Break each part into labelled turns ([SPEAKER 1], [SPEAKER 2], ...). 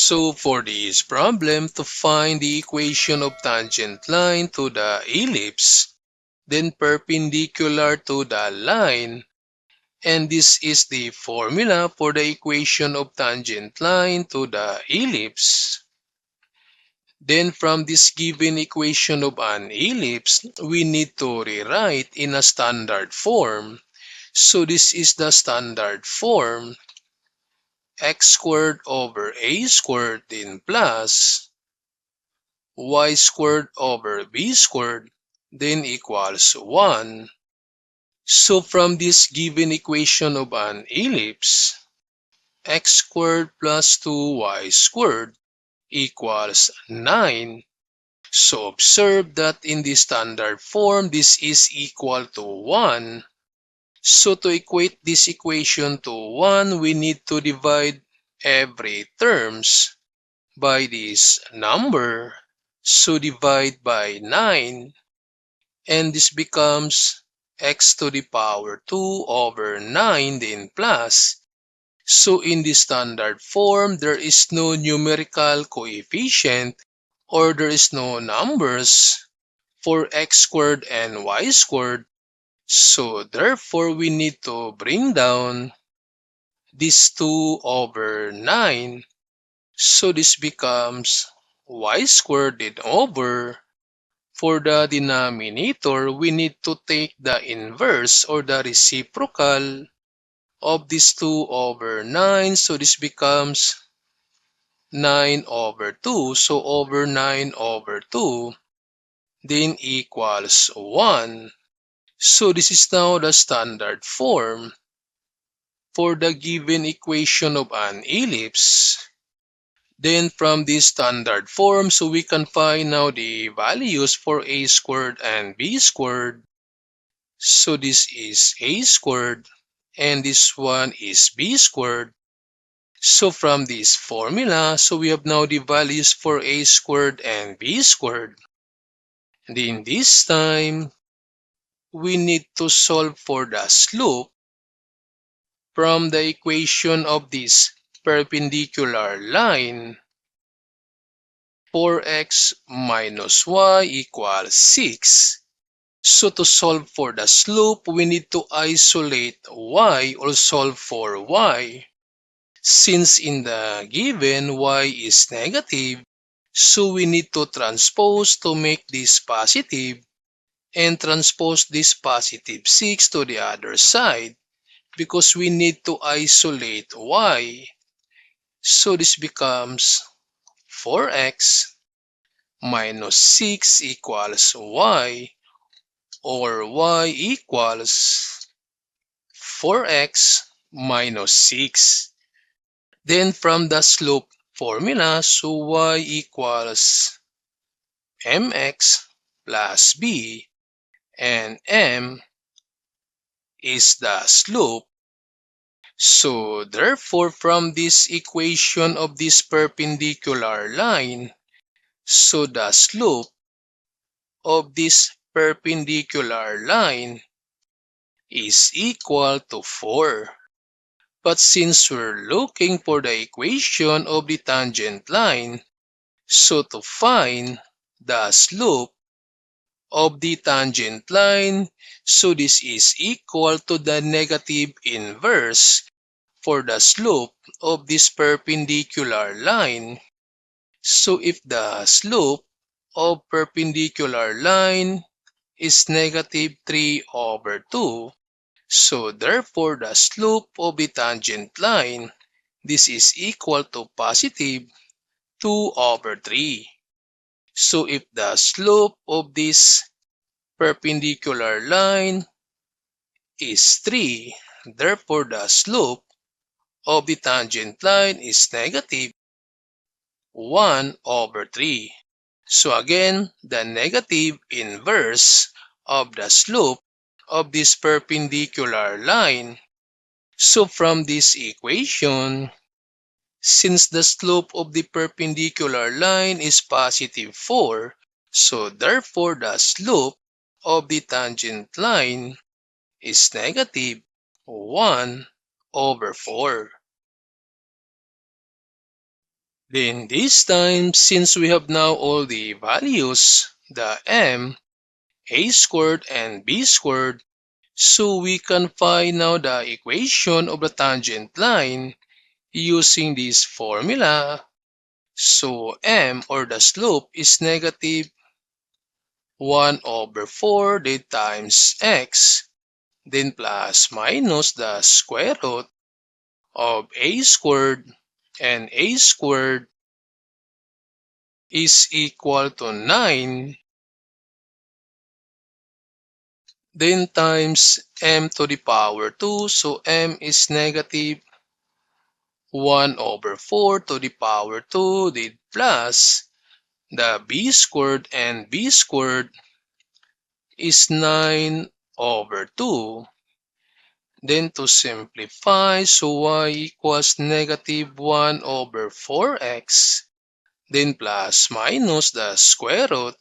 [SPEAKER 1] So for this problem, to find the equation of tangent line to the ellipse, then perpendicular to the line, and this is the formula for the equation of tangent line to the ellipse. Then from this given equation of an ellipse, we need to rewrite in a standard form. So this is the standard form, x squared over a squared then plus y squared over b squared then equals 1. So from this given equation of an ellipse, x squared plus 2y squared equals 9. So observe that in the standard form, this is equal to 1. So to equate this equation to 1, we need to divide every terms by this number. So divide by 9. And this becomes x to the power 2 over 9 then plus. So in the standard form, there is no numerical coefficient or there is no numbers for x squared and y squared. So therefore, we need to bring down this 2 over 9. So this becomes y squared then over. For the denominator, we need to take the inverse or the reciprocal of this 2 over 9. So this becomes 9 over 2. So over 9 over 2 then equals 1. So this is now the standard form for the given equation of an ellipse. Then from this standard form, so we can find now the values for a squared and b squared. So this is a squared and this one is b squared. So from this formula, so we have now the values for a squared and b squared. And in this time, we need to solve for the slope from the equation of this perpendicular line. 4x minus y equals 6. So to solve for the slope, we need to isolate y or solve for y. Since in the given y is negative, so we need to transpose to make this positive and transpose this positive 6 to the other side because we need to isolate y. So this becomes 4x minus 6 equals y, or y equals 4x minus 6. Then from the slope formula, so y equals mx plus b, and m is the slope. So therefore, from this equation of this perpendicular line, so the slope of this perpendicular line is equal to 4. But since we're looking for the equation of the tangent line, so to find the slope of the tangent line, so this is equal to the negative inverse for the slope of this perpendicular line. So if the slope of perpendicular line is negative 3 over 2, so therefore the slope of the tangent line, this is equal to positive 2 over 3. So if the slope of this perpendicular line is 3, therefore the slope of the tangent line is negative 1 over 3. So again, the negative inverse of the slope of this perpendicular line. So from this equation, since the slope of the perpendicular line is positive 4, so therefore the slope of the tangent line is negative 1 over 4. Then this time, since we have now all the values, the m, a squared, and b squared, so we can find now the equation of the tangent line using this formula. So m, or the slope, is negative 1 over 4 then times x, then plus minus the square root of a squared, and a squared is equal to 9, then times m to the power 2, so m is negative 1 over 4 to the power 2, then plus the b squared, and b squared is 9 over 2. Then to simplify, so y equals negative 1 over 4x, then plus minus the square root,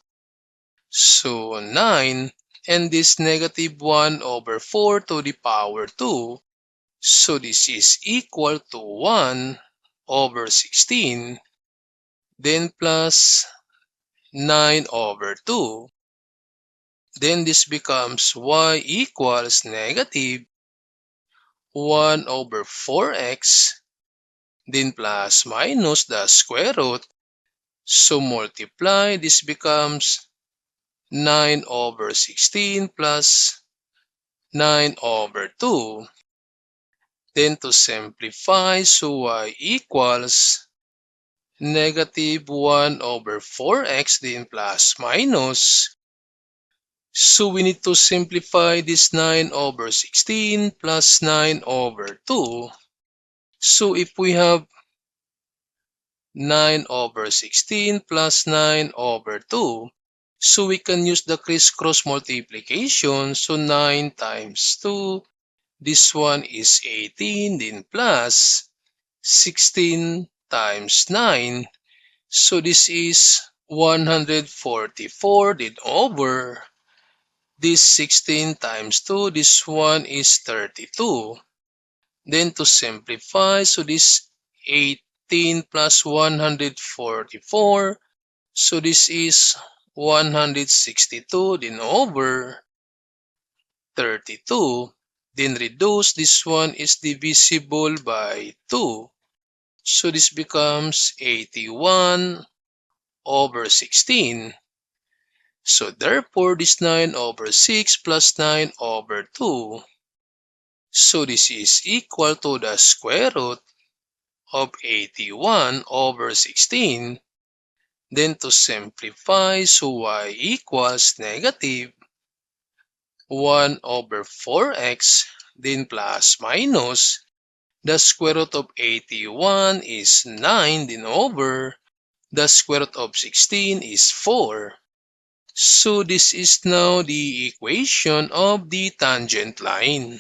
[SPEAKER 1] so 9, and this negative 1 over 4 to the power 2, so this is equal to 1 over 16, then plus 9 over 2. Then this becomes y equals negative 1 over 4x, then plus minus the square root. So multiply, this becomes 9 over 16 plus 9 over 2. Then to simplify, so y equals negative 1 over 4x, then plus minus. So we need to simplify this 9 over 16 plus 9 over 2. So if we have 9 over 16 plus 9 over 2, so we can use the crisscross multiplication. So 9 times 2, this one is 18, then plus 16 times 9. So this is 144, then over this 16 times 2, this one is 32. Then to simplify, so this 18 plus 144, so this is 162, then over 32. Then reduce, this one is divisible by 2. So this becomes 81 over 16. So therefore, this 9 over 6 plus 9 over 2. So this is equal to the square root of 81 over 16. Then to simplify, so y equals negative 1 over 4x, then plus minus the square root of 81 is 9, then over the square root of 16 is 4. So this is now the equation of the tangent line.